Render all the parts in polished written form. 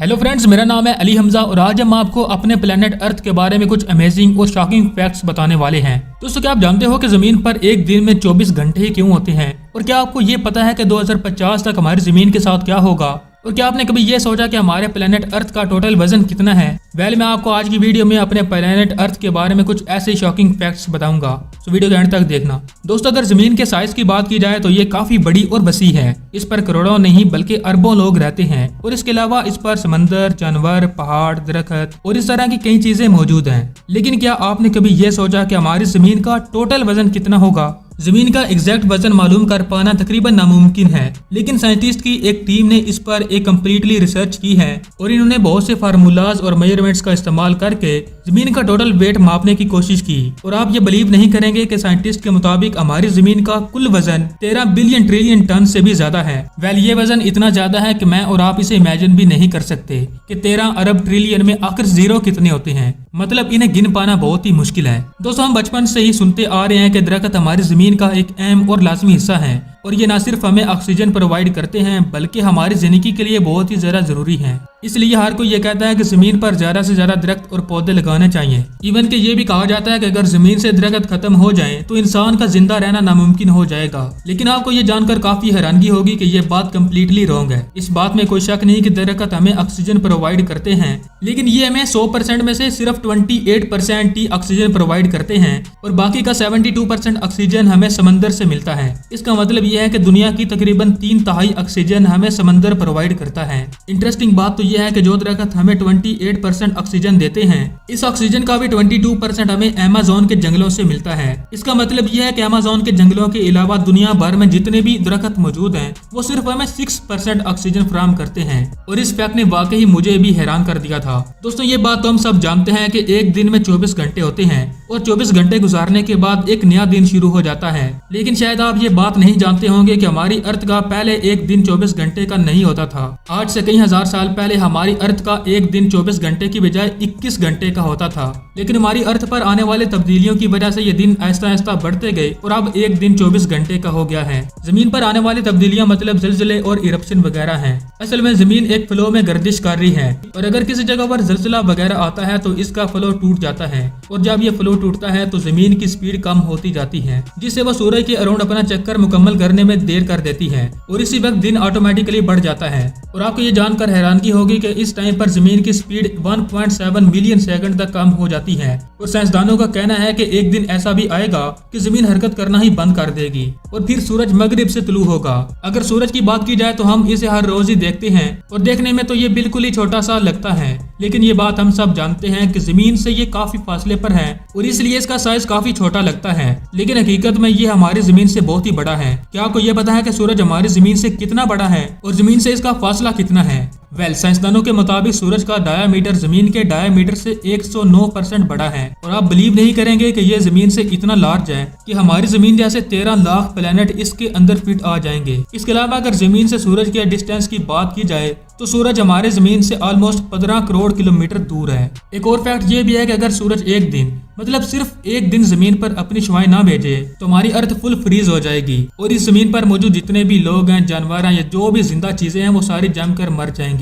Hello friends, मेरा नाम है अली हमजा और आज हम आपको अपने प्लेनेट अर्थ के बारे में कुछ अमेजिंग और शॉकिंग फैक्ट्स बताने वाले हैं। दोस्तों, क्या आप जानते हो कि जमीन पर एक दिन में 24 घंटे ही क्यों होते हैं? और क्या आपको ये पता है कि 2050 तक हमारी जमीन के साथ क्या होगा? और क्या आपने कभी ये सोचा कि हमारे प्लेनेट अर्थ का टोटल वजन कितना है? मैं आपको आज की वीडियो में अपने प्लेनेट अर्थ के बारे में कुछ ऐसे शॉकिंग फैक्ट्स बताऊंगा, तो वीडियो के एंड तक देखना। दोस्तों, अगर जमीन के साइज की बात की जाए तो ये काफी बड़ी और वसी है। इस पर करोड़ों नहीं बल्कि अरबों लोग रहते हैं और इसके अलावा इस पर समंदर, जानवर, पहाड़, दरख्त और इस तरह की कई चीजें मौजूद हैं। लेकिन क्या आपने कभी ये सोचा कि हमारी जमीन का टोटल वजन कितना होगा? जमीन का एग्जैक्ट वजन मालूम कर पाना तकरीबन नामुमकिन है, लेकिन साइंटिस्ट की एक टीम ने इस पर एक कम्प्लीटली रिसर्च की है और इन्होंने बहुत से फार्मूलाज और मेजरमेंट्स का इस्तेमाल करके जमीन का टोटल वेट मापने की कोशिश की। और आप ये बिलीव नहीं करेंगे कि साइंटिस्ट के मुताबिक हमारी जमीन का कुल वजन 13 बिलियन ट्रिलियन टन से भी ज्यादा है। ये वजन इतना ज्यादा है कि मैं और आप इसे इमेजिन भी नहीं कर सकते कि 13 अरब ट्रिलियन में आखिर जीरो कितने होते हैं। मतलब इन्हें गिन पाना बहुत ही मुश्किल है। दोस्तों, हम बचपन से ही सुनते आ रहे हैं कि दरख्त हमारी जमीन का एक अहम और लाजमी हिस्सा है और ये न सिर्फ हमें ऑक्सीजन प्रोवाइड करते हैं बल्कि हमारी जिंदगी के लिए बहुत ही ज्यादा जरूरी है। इसलिए हर कोई ये कहता है कि जमीन पर ज्यादा से ज्यादा दरख्त और पौधे लगाने चाहिए। इवन कि ये भी कहा जाता है कि अगर जमीन से दरख्त खत्म हो जाए तो इंसान का जिंदा रहना नामुमकिन हो जाएगा। लेकिन आपको ये जानकर काफी हैरानगी होगी कि ये बात कम्प्लीटली रॉन्ग है। इस बात में कोई शक नहीं कि दरख्त हमें ऑक्सीजन प्रोवाइड करते हैं, लेकिन ये हमें 100% में से सिर्फ 28% ही ऑक्सीजन प्रोवाइड करते हैं और बाकी का 72% ऑक्सीजन हमें समंदर से मिलता है। इसका मतलब यह है कि दुनिया की तकरीबन 3/4 ऑक्सीजन हमें समंदर प्रोवाइड करता है। इंटरेस्टिंग बात तो यह है कि जो दरख्त हमें 28% ऑक्सीजन देते हैं, इस ऑक्सीजन का भी 22% हमें अमेज़न के जंगलों से मिलता है। इसका मतलब यह है कि अमेज़न के जंगलों के अलावा दुनिया भर में जितने भी दरख्त मौजूद हैं वो सिर्फ हमें 6% ऑक्सीजन फराहम करते हैं। और इस फैक्ट ने वाकई मुझे भी हैरान कर दिया था। दोस्तों, ये बात तो हम सब जानते हैं कि एक दिन में 24 घंटे होते हैं और 24 घंटे गुजारने के बाद एक नया दिन शुरू हो जाता है। लेकिन शायद आप ये बात नहीं जानते होंगे कि हमारी अर्थ का पहले एक दिन 24 घंटे का नहीं होता था। आज से कई हजार साल पहले हमारी अर्थ का एक दिन 24 घंटे की बजाय 21 घंटे का होता था। लेकिन हमारी अर्थ पर आने वाले तब्दीलियों की वजह से ये दिन आहिस्ता आहिस्ता बढ़ते गए और अब एक दिन 24 घंटे का हो गया है। जमीन पर आने वाली तब्दीलियां मतलब ज़िलज़िले और इरप्शन वगैरह हैं। असल में जमीन एक फ्लो में गर्दिश कर रही है और अगर किसी जगह पर ज़िलज़िला वगैरह आता है तो इसका फ्लो टूट जाता है और जब ये फ्लो टूटता है तो जमीन की स्पीड कम होती जाती है, जिससे वह सूरज के अराउंड अपना चक्कर मुकम्मल करने में देर कर देती है और इसी वक्त दिन ऑटोमेटिकली बढ़ जाता है। और आपको ये जानकर हैरानगी होगी कि इस टाइम पर जमीन की स्पीड 1.7 मिलियन सेकंड तक कम हो जाती है और साइंसदानों का कहना है कि एक दिन ऐसा भी आएगा कि जमीन हरकत करना ही बंद कर देगी और फिर सूरज मगरिब से तुलू होगा। अगर सूरज की बात की जाए तो हम इसे हर रोज ही देखते हैं और देखने में तो ये बिल्कुल ही छोटा सा लगता है, लेकिन ये बात हम सब जानते हैं कि जमीन से ये काफी फासले पर है और इसलिए इसका साइज काफी छोटा लगता है, लेकिन हकीकत में ये हमारी जमीन से बहुत ही बड़ा है। क्या आपको ये पता है कि सूरज हमारी जमीन से कितना बड़ा है और जमीन से इसका फासला कितना है? साइंसदानों के मुताबिक सूरज का डायामीटर जमीन के डायामीटर से 109% बड़ा है और आप बिलीव नहीं करेंगे कि यह जमीन से इतना लार्ज है कि हमारी जमीन जैसे 13 लाख प्लेनेट इसके अंदर फिट आ जाएंगे। इसके अलावा अगर जमीन से सूरज के डिस्टेंस की बात की जाए तो सूरज हमारे जमीन से ऑलमोस्ट 15 करोड़ किलोमीटर दूर है। एक और फैक्ट ये भी है कि अगर सूरज एक दिन मतलब सिर्फ एक दिन जमीन पर अपनी शुआएं ना भेजे तो हमारी अर्थ फुल फ्रीज हो जाएगी और इस जमीन पर मौजूद जितने भी लोग हैं, जानवर हैं या जो भी जिंदा चीजें हैं वो सारी जमकर मर जाएंगी।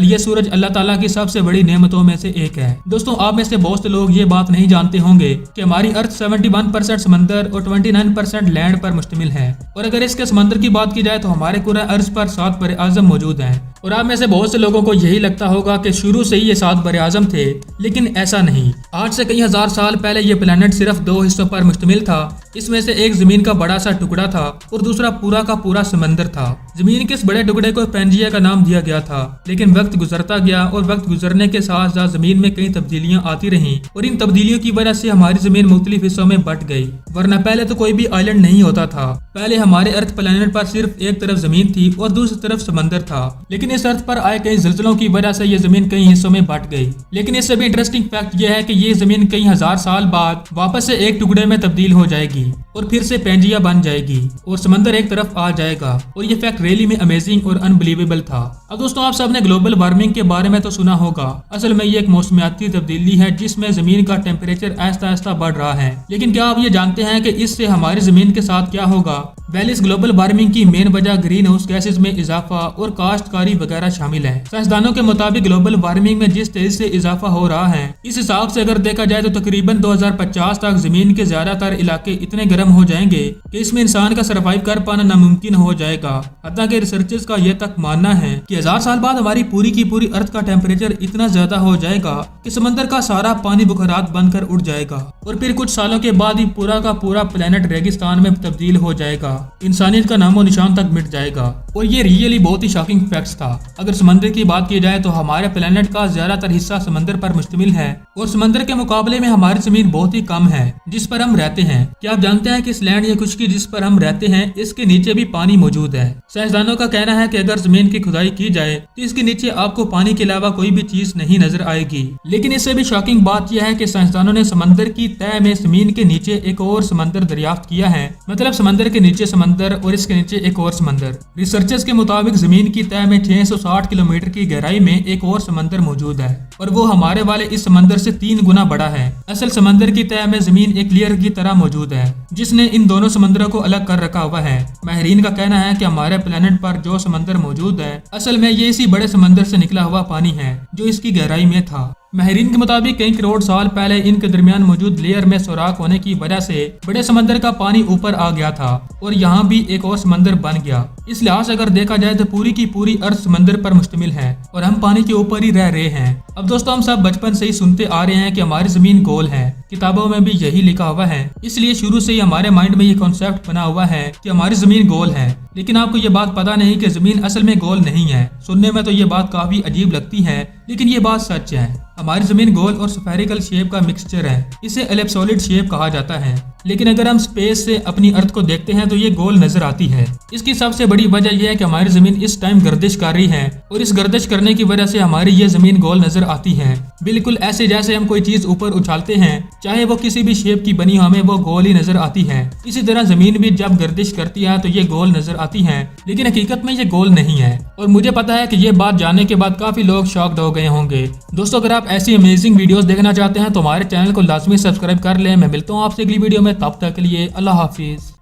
ये सूरज अल्लाह ताला की सबसे बड़ी नेमतों में से एक है। दोस्तों, आप में से बहुत से लोग ये बात नहीं जानते होंगे कि हमारी अर्थ 71% समंदर और 29% लैंड पर मुश्तमिल है और अगर इसके समंदर की बात की जाए तो हमारे पूरे अर्ज पर 7 बड़े आजम मौजूद हैं। और आप में से बहुत से लोगों को यही लगता होगा कि शुरू से ही ये 7 बड़े आजम थे, लेकिन ऐसा नहीं। आज से कई हजार साल पहले ये प्लेनेट सिर्फ 2 हिस्सों पर मुश्तमिल था। इसमें से एक जमीन का बड़ा सा टुकड़ा था और दूसरा पूरा का पूरा समंदर था। जमीन के इस बड़े टुकड़े को पेंजिया का नाम दिया गया था, लेकिन वक्त गुजरता गया और वक्त गुजरने के साथ साथ जमीन में कई तब्दीलियां आती रहीं और इन तब्दीलियों की वजह से हमारी जमीन मुख्तलिफ हिस्सों में बट गई। वरना पहले तो कोई भी आइलैंड नहीं होता था। पहले हमारे अर्थ प्लेनेट पर सिर्फ एक तरफ जमीन थी और दूसरी तरफ समंदर था, लेकिन इस अर्थ पर आए कई ज़िलज़िलों की वजह से ये जमीन कई हिस्सों में बट गई। लेकिन इससे भी इंटरेस्टिंग फैक्ट यह है कि ये जमीन कई हजार साल बाद वापस से एक टुकड़े में तब्दील हो जाएगी। और फिर से पेंजिया बन जाएगी और समंदर एक तरफ आ जाएगा। और ये फैक्ट रियली में अमेजिंग और अनबिलीवेबल था। अब दोस्तों, आप सबने ग्लोबल वार्मिंग के बारे में तो सुना होगा। असल में ये एक मौसमियाती तब्दीली है जिसमें जमीन का टेम्परेचर आहिस्ता आहिस्ता बढ़ रहा है। लेकिन क्या आप ये जानते हैं कि इससे हमारी जमीन के साथ क्या होगा? वेल, इस ग्लोबल वार्मिंग की मेन वजह ग्रीन हाउस गैसेज में इजाफा और काश्तकारी वगैरह शामिल है। साइंसदानों के मुताबिक ग्लोबल वार्मिंग में जिस तेजी से इजाफा हो रहा है, इस हिसाब से अगर देखा जाए तो तकरीबन 2050 तक जमीन के ज्यादातर इलाके इतने गर्म हो जाएंगे कि इसमें इंसान का सरवाइव कर पाना नामुमकिन हो जाएगा। हालांकि रिसर्चर्स का यह तक मानना है कि 1000 साल बाद हमारी पूरी की पूरी अर्थ का टेम्परेचर इतना ज्यादा हो जाएगा कि समंदर का सारा पानी बुखारात बनकर उड़ जाएगा और फिर कुछ सालों के बाद ही पूरा का पूरा प्लेनेट रेगिस्तान में तब्दील हो जाएगा। इंसानियत का नामो निशान तक मिट जाएगा। और ये रियली बहुत ही शॉकिंग फैक्ट्स था। अगर समंदर की बात की जाए तो हमारे प्लेनेट का ज्यादातर हिस्सा समंदर पर मुश्तमिल है और समंदर के मुकाबले में हमारी जमीन बहुत ही कम है जिस पर हम रहते हैं। क्या आप जानते हैं कि इस लैंड या खुशकी जिस पर हम रहते हैं इसके नीचे भी पानी मौजूद है? साइंसदानों का कहना है कि अगर जमीन की खुदाई की जाए तो इसके नीचे आपको पानी के अलावा कोई भी चीज नहीं नजर आएगी। लेकिन इससे भी शॉकिंग बात यह है कि साइंसदानों ने समंदर की तह में जमीन के नीचे एक और समंदर दरियाफ्त किया है। मतलब समंदर के नीचे समंदर और इसके नीचे एक और समंदर। रिसर्चर्स के मुताबिक जमीन की तह में 660 किलोमीटर की गहराई में एक और समंदर मौजूद है और वो हमारे वाले इस समंदर से 3 गुना बड़ा है। असल समंदर की तह में जमीन एक लेयर की तरह मौजूद है जिसने इन दोनों समंदरों को अलग कर रखा हुआ है। माहिरीन का कहना है कि हमारे प्लेनेट पर जो समंदर मौजूद है असल में ये इसी बड़े समंदर से निकला हुआ पानी है जो इसकी गहराई में था। माहिरीन के मुताबिक कई करोड़ साल पहले इनके दरमियान मौजूद लेयर में सुराख होने की वजह से बड़े समंदर का पानी ऊपर आ गया था और यहाँ भी एक और समंदर बन गया। इस लिहाज से अगर देखा जाए तो पूरी की पूरी अर्थ समंदर पर मुश्तमिल है और हम पानी के ऊपर ही रह रहे हैं। अब दोस्तों, हम सब बचपन से ही सुनते आ रहे हैं कि हमारी जमीन गोल है। किताबों में भी यही लिखा हुआ है, इसलिए शुरू से ही हमारे माइंड में ये कॉन्सेप्ट बना हुआ है कि हमारी जमीन गोल है। लेकिन आपको ये बात पता नहीं कि जमीन असल में गोल नहीं है। सुनने में तो ये बात काफी अजीब लगती है लेकिन ये बात सच है। हमारी जमीन गोल और स्फेरिकल शेप का मिक्सचर है। इसे एलिप्सोइड शेप कहा जाता है। लेकिन अगर हम स्पेस से अपनी अर्थ को देखते हैं तो ये गोल नजर आती है। इसकी सबसे बड़ी वजह यह है कि हमारी जमीन इस टाइम गर्दिश कर रही है और इस गर्दिश करने की वजह से हमारी ये जमीन गोल नजर आती है। बिल्कुल ऐसे जैसे हम कोई चीज ऊपर उछालते हैं, चाहे वो किसी भी शेप की बनी हो, हमें वो गोल ही नजर आती है। इसी तरह जमीन भी जब गर्दिश करती है तो ये गोल नजर आती है, लेकिन हकीकत में ये गोल नहीं है। और मुझे पता है कि ये बात जानने के बाद काफी लोग शॉक्ड हो गए होंगे। दोस्तों, अगर आप ऐसी अमेजिंग वीडियोस देखना चाहते हैं तो हमारे चैनल को लाजमी सब्सक्राइब कर लें। मैं मिलता हूँ आपसे अगली वीडियो में, तब तक के लिए अल्लाह हाफिज।